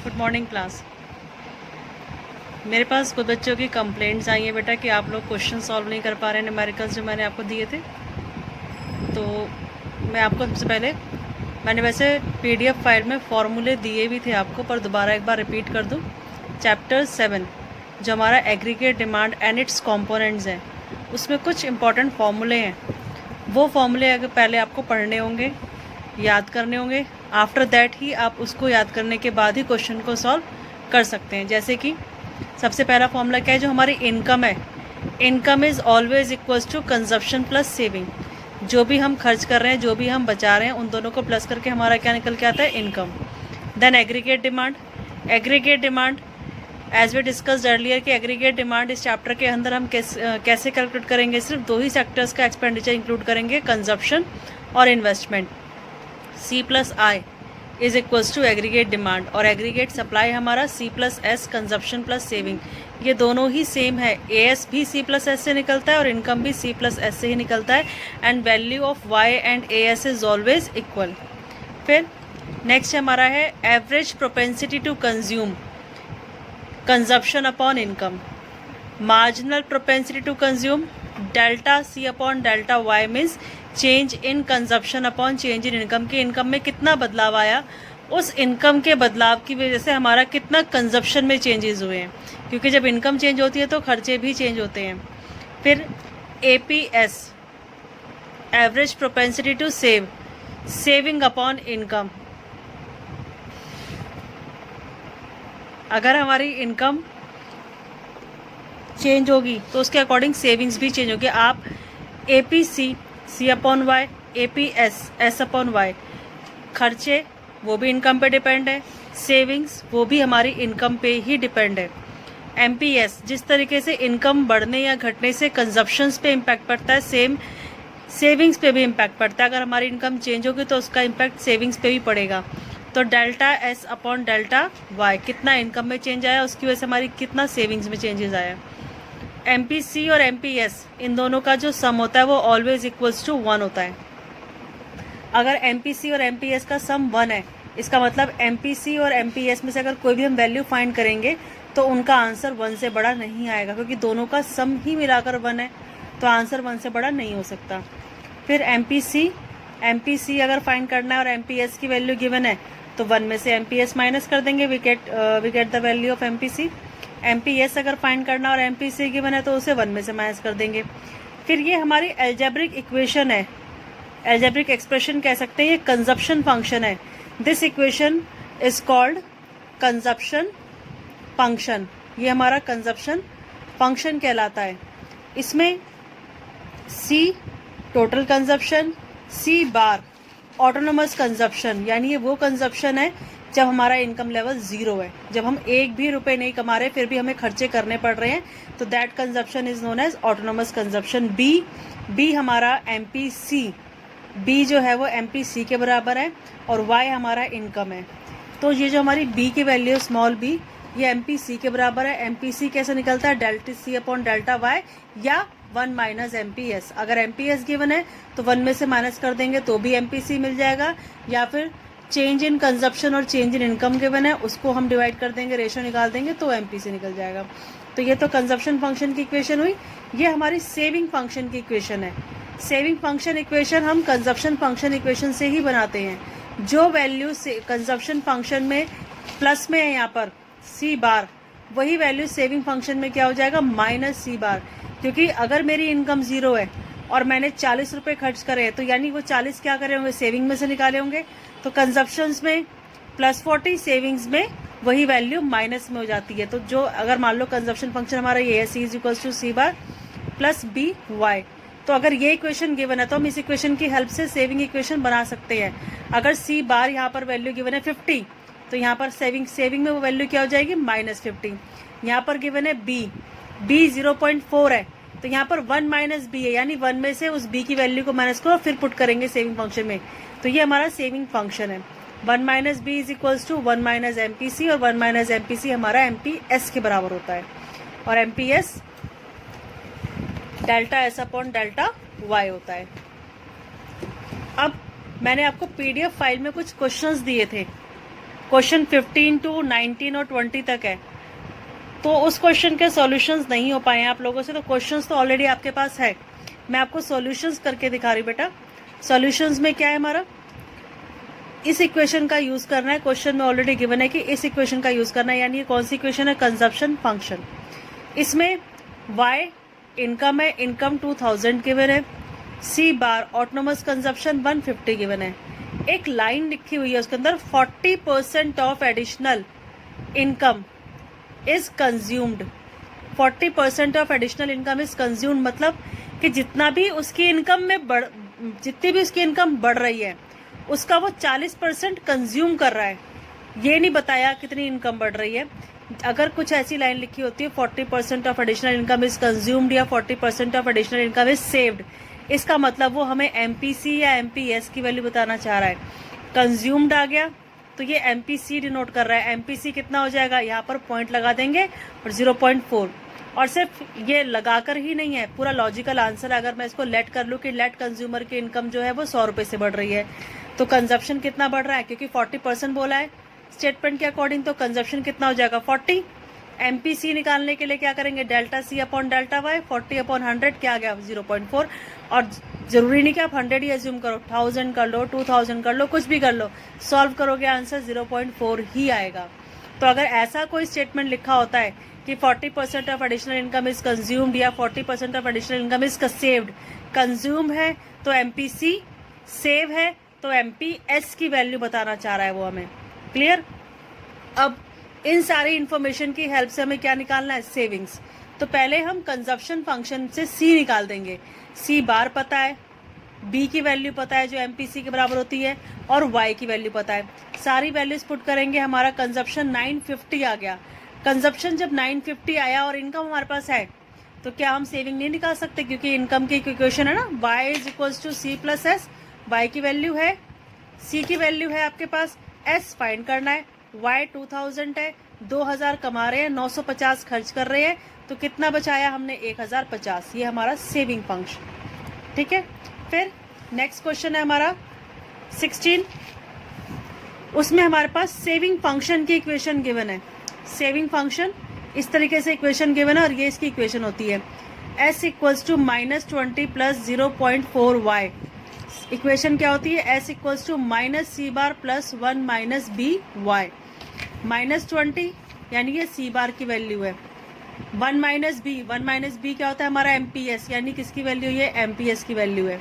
Good morning class. मेरे पास कुछ बच्चों की कंप्लेंट्स आई हैं बेटा कि आप लोग क्वेश्चन सॉल्व नहीं कर पा रहे हैं न्यूमेरिकल्स जो मैंने आपको दिए थे। तो मैं आपको सबसे पहले मैंने वैसे पीडीएफ फाइल में फॉर्मूले दिए भी थे आपको, पर दोबारा एक बार रिपीट कर दूं। चैप्टर 7 जो हमारा aggregate demand and it's components है, उसमें कुछ इंपॉर्टेंट फॉर्मूले हैं। वो फॉर्मूले अगर पहले आपको पढ़ने होंगे, याद करने होंगे। आफ्टर दैट ही आप उसको याद करने के बाद ही क्वेश्चन को सॉल्व कर सकते हैं। जैसे कि सबसे पहला फॉर्मूला क्या है, जो हमारी इनकम है, income is always equals to consumption plus saving. जो भी हम खर्च कर रहे हैं, जो भी हम बचा रहे हैं, उन दोनों को प्लस करके हमारा क्या निकल के आता है, income. Then aggregate demand, aggregate demand as we discussed earlier कि एग्रीगेट डिमांड इस चैप्टर के अंदर हम कैसे कैलकुलेट करेंगे, सिर्फ दो ही सेक्टर्स का एक्सपेंडिचर इंक्लूड करेंगे, कंजप्शन और investment. C plus I is equals to aggregate demand, और एग्रीगेट सप्लाई हमारा C plus S consumption plus saving, ये दोनों ही सेम है। AS भी C प्लस एस से निकलता है और इनकम भी C प्लस एस से ही निकलता है, and value of Y and AS is always equal. फिर नेक्स्ट हमारा है average propensity to consume, consumption upon income. Marginal propensity to consume, delta C upon delta Y means change in consumption upon change in income, की income में कितना बदलाव आया, उस income के बदलाव की वजह से हमारा कितना कंजप्शन में चेंजेस हुए हैं, क्योंकि जब इनकम चेंज होती है तो खर्चे भी चेंज होते हैं। फिर APS average propensity to save, saving upon income. अगर हमारी इनकम चेंज होगी तो उसके अकॉर्डिंग सेविंग्स भी चेंज होगी। आप APC C upon Y, APS S upon Y, खर्चे वो भी इनकम पे डिपेंड है, सेविंग्स वो भी हमारी इनकम पे ही डिपेंड है। MPS जिस तरीके से इनकम बढ़ने या घटने से कंजप्शंस पे इम्पैक्ट पड़ता है, सेम सेविंग्स पे भी इम्पैक्ट पड़ता है। अगर हमारी इनकम चेंज होगी तो उसका इम्पैक्ट सेविंग्स पे भी पड़ेगा। तो delta S upon delta Y, कितना इनकम में चेंज आया, उसकी वजह से हमारी कितना सेविंग्स में चेंजेस आया। MPC और MPS इन दोनों का जो सम होता है वो ऑलवेज इक्वल्स टू 1 होता है। अगर MPC और MPS का सम 1 है, इसका मतलब MPC और MPS में से अगर कोई भी हम वैल्यू फाइंड करेंगे तो उनका आंसर 1 से बड़ा नहीं आएगा, क्योंकि दोनों का सम ही मिलाकर 1 है, तो आंसर 1 से बड़ा नहीं हो सकता। फिर MPC अगर फाइंड करना है और MPS की वैल्यू गिवन है तो 1 में से MPS माइनस कर देंगे, we get the value of MPC। MPS अगर फाइंड करना और MPC गिवन है तो उसे 1 में से माइनस कर देंगे। फिर ये हमारी एल्जेब्रिक इक्वेशन है, एल्जेब्रिक एक्सप्रेशन कह सकते हैं, ये कंजप्शन फंक्शन है। This equation is called consumption function, ये हमारा कंजप्शन फंक्शन कहलाता है। इसमें C टोटल कंजप्शन, C बार ऑटोनोमस कंजप्शन, यानी ये वो कंजप्शन है जब हमारा इनकम लेवल 0 है, जब हम एक भी रुपए नहीं कमा रहे फिर भी हमें खर्चे करने पड़ रहे हैं, तो that consumption is known as autonomous consumption. B हमारा MPC, B जो है वो MPC के बराबर है, और Y हमारा इनकम है। तो ये जो हमारी B की वैल्यू स्मॉल b, ये MPC के बराबर है। MPC कैसे निकलता है, delta C upon delta Y या 1 माइनस MPS। अगर MPS गिवन है तो 1 में से माइनस कर देंगे तो भी MPC मिल जाएगा, या फिर चेंज इन कंजप्शन और चेंज इन इनकम गिवन है, उसको हम डिवाइड कर देंगे, रेशो निकाल देंगे तो MPC निकल जाएगा। तो ये तो कंजप्शन फंक्शन की इक्वेशन हुई। ये हमारी सेविंग फंक्शन की इक्वेशन है। सेविंग फंक्शन इक्वेशन हम कंजप्शन फंक्शन इक्वेशन से ही बनाते हैं। जो वैल्यू से कंजप्शन फंक्शन में प्लस में है, यहाँ पर C बार, वही वैल्यू सेविंग फंक्शन में क्या हो जाएगा, माइनस C बार। क्योंकि अगर मेरी इनकम 0 है और मैंने 40 रुपये खर्च करे हैं, तो यानी वो 40 क्या करे होंगे, सेविंग में से निकाले होंगे। तो कंजप्शंस में +40, सेविंग्स में वही वैल्यू माइनस में हो जाती है। तो जो अगर मान लो कंजप्शन फंक्शन हमारा ये है, C is equals to C bar plus BY, तो अगर ये इक्वेशन गिवन है तो हम इस इक्वेशन की हेल्प से सेविंग इक्वेशन बना सकते हैं। अगर C बार यहाँ पर वैल्यू गिवन है 50, तो यहाँ पर सेविंग में वो वैल्यू क्या हो जाएगी, -50। यहाँ पर गिवन है B 0.4 है, तो यहाँ पर 1 माइनस B है, यानी 1 में से उस B की वैल्यू को माइनस करो, फिर पुट करेंगे सेविंग फंक्शन में। तो ये हमारा सेविंग फंक्शन है। 1 minus B is equals to 1 minus MPC, और 1 माइनस MPC हमारा MPS के बराबर होता है, और MPS delta S upon delta Y होता है। अब मैंने आपको PDF फाइल में कुछ क्वेश्चंस दिए थे, क्वेश्चन 15 टू 19 और 20 तक है, तो उस क्वेश्चन के सॉल्यूशंस नहीं हो पाए हैं आप लोगों से, तो क्वेश्चंस तो ऑलरेडी आपके पास है, मैं आपको सॉल्यूशंस करके दिखा रही बेटा। सॉल्यूशंस में क्या है हमारा, इस इक्वेशन का यूज करना है, क्वेश्चन में ऑलरेडी गिवन है कि इस इक्वेशन का यूज करना है, यानी कौन सी इक्वेशन है, कंजप्शन फंक्शन। इसमें y इनकम है, इनकम 2000 गिवन है, सी बार ऑटोनोमस कंजप्शन 150 गिवन है। एक लाइन लिखी हुई है उसके अंदर 40% of additional income is consumed. 40% of additional income is consumed मतलब कि जितना भी उसकी इनकम में जितनी भी उसकी इनकम बढ़ रही है उसका वो 40% कंज्यूम कर रहा है। ये नहीं बताया कितनी इनकम बढ़ रही है। अगर कुछ ऐसी लाइन लिखी होती है 40% of additional income is consumed या 40% of additional income is saved, इसका मतलब वो हमें एमपीसी या एमपीएस की वैल्यू बताना चाह रहा है। कंज्यूम्ड आ गया तो ये एमपीसी डिनोट कर रहा है। एमपीसी कितना हो जाएगा, यहाँ पर पॉइंट लगा देंगे और 0.4, और सिर्फ ये लगाकर ही नहीं है, पूरा लॉजिकल आंसर अगर मैं इसको लेट कर लूँ कि लेट कंज्यूमर की इनकम जो है वो 100 रुपये से बढ़ रही है, तो कंजप्शन कितना बढ़ रहा है, क्योंकि 40% बोला है स्टेटमेंट के अकॉर्डिंग, तो कंजप्शन कितना हो जाएगा 40। एमपीसी निकालने के लिए क्या करेंगे, delta C upon delta Y, 40/100 क्या आ गया 0.4। और जरूरी नहीं कि आप 100 ही एज्यूम करो, 1000 कर लो, 2000 कर लो, कुछ भी कर लो, सॉल्व करोगे आंसर 0.4 ही आएगा। तो अगर ऐसा कोई स्टेटमेंट लिखा होता है कि 40% of additional income is consumed या 40% of additional income is saved, consume है तो एमपीसी, सेव है तो एमपीएस की वैल्यू बताना चाह रहा है वो हमें। क्लियर। अब इन सारी इंफॉर्मेशन की हेल्प से हमें क्या निकालना है, सेविंग्स। तो पहले हम कंजप्शन फंक्शन से सी निकाल देंगे। सी बार पता है, बी की वैल्यू पता है जो एमपीसी के बराबर होती है, और वाई की वैल्यू पता है। सारी वैल्यूज पुट करेंगे, हमारा कंजप्शन 950 आ गया। कंजप्शन जब 950 आया और इनकम हमारे पास है, तो क्या हम सेविंग नहीं निकाल सकते, क्योंकि इनकम की इक्वेशन है ना, y is equals to C plus S. Y की वैल्यू है, सी की वैल्यू है आपके पास, एस फाइंड करना है। y 2000 है, 2000 कमा रहे हैं, 950 खर्च कर रहे हैं, तो कितना बचाया हमने 1050। ये हमारा सेविंग फंक्शन। ठीक है। फिर नेक्स्ट क्वेश्चन है हमारा 16, उसमें हमारे पास सेविंग फंक्शन की इक्वेशन गिवन है। सेविंग फंक्शन इस तरीके से इक्वेशन गिवन है और ये इसकी इक्वेशन होती है s equals to -20 plus 0.4y। Equation क्या होती है, s equals to -c bar plus 1 minus B Y. -20 यानी ये c बार की वैल्यू है, 1 माइनस बी क्या होता है हमारा एमपीएस, यानी किसकी वैल्यू, ये एमपीएस की वैल्यू है।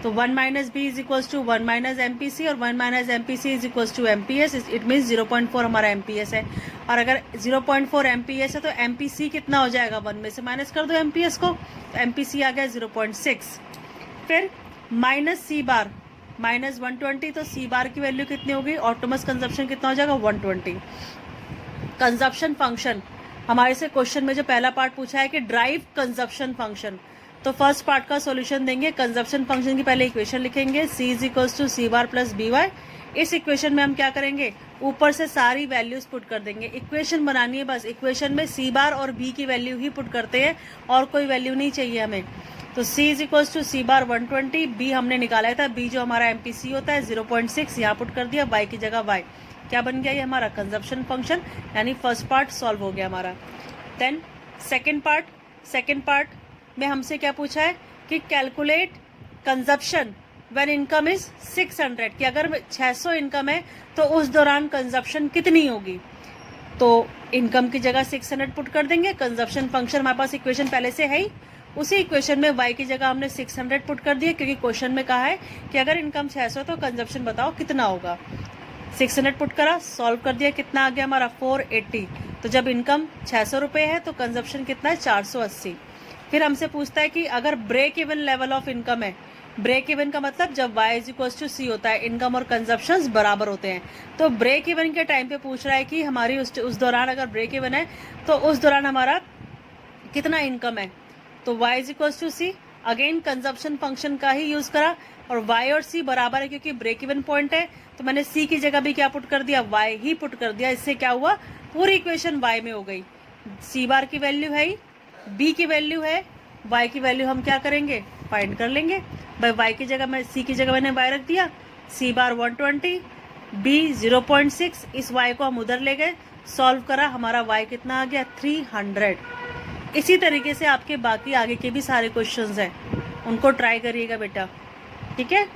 तो 1 minus B is equals to 1 minus MPC, और 1 minus MPC is equals to MPS. It means 0.4 हमारा एमपीएस है। और अगर 0.4 एमपीएस है तो एमपीसी कितना हो जाएगा, 1 में से माइनस कर दो एमपीएस को, एमपीसी आ गया 0.6। फिर माइनस सी बार -120, तो सी बार की वैल्यू कितनी होगी, ऑटोमस कंजप्शन कितना हो जाएगा 120। कंजप्शन फंक्शन हमारे से क्वेश्चन में जो पहला पार्ट पूछा है कि ड्राइव कंजप्शन फंक्शन, तो फर्स्ट पार्ट का सॉल्यूशन देंगे। कंजप्शन फंक्शन की पहले इक्वेशन लिखेंगे, c is equals to C bar plus B Y. इस इक्वेशन में हम क्या करेंगे, ऊपर से सारी वैल्यूज पुट कर देंगे। इक्वेशन बनानी है बस, इक्वेशन में सी बार और बी की वैल्यू ही पुट करते हैं और कोई वैल्यू नहीं चाहिए हमें। तो c is equals to C bar 120, b हमने निकाला था, b जो हमारा एमपीसी होता है 0.6, यहाँ पुट कर दिया, y की जगह y। क्या बन गया, ये हमारा कंजप्शन फंक्शन, यानी फर्स्ट पार्ट सॉल्व हो गया हमारा। देन सेकेंड पार्ट में हमसे क्या पूछा है कि calculate consumption when income is 600, कि अगर 600 इनकम है तो उस दौरान कंजप्शन कितनी होगी। तो इनकम की जगह 600 पुट कर देंगे। कंजप्शन फंक्शन हमारे पास इक्वेशन पहले से है ही, उसी इक्वेशन में y की जगह हमने 600 पुट कर दिया, क्योंकि क्वेश्चन में कहा है कि अगर इनकम 600 तो कंजप्शन बताओ कितना होगा। 600 पुट करा, सॉल्व कर दिया, कितना आ गया हमारा 480। तो जब इनकम 600 रुपये है तो कंजप्शन कितना है 480। फिर हमसे पूछता है कि अगर break even level of income है, ब्रेक इवन का मतलब जब y is equals to C होता है, इनकम और कंजप्शन बराबर होते हैं। तो ब्रेक इवन के टाइम पे पूछ रहा है कि हमारी उस दौरान अगर ब्रेक इवन है तो उस दौरान हमारा कितना इनकम है। तो y is equals to C, again consumption function का ही यूज करा, और y और c बराबर है क्योंकि ब्रेक इवन पॉइंट है, तो मैंने c की जगह भी क्या पुट कर दिया, y ही पुट कर दिया। इससे क्या हुआ, पूरी इक्वेशन y में हो गई। c बार की वैल्यू है, b की वैल्यू है, y की वैल्यू हम क्या करेंगे, फाइंड कर लेंगे। भाई y की जगह मैं c की जगह मैंने y रख दिया, c बार 120, बी 0.6, इस y को हम उधर ले गए, सॉल्व करा, हमारा y कितना आ गया 300। इसी तरीके से आपके बाकी आगे के भी सारे क्वेश्चंस हैं, उनको ट्राई करिएगा बेटा, ठीक है।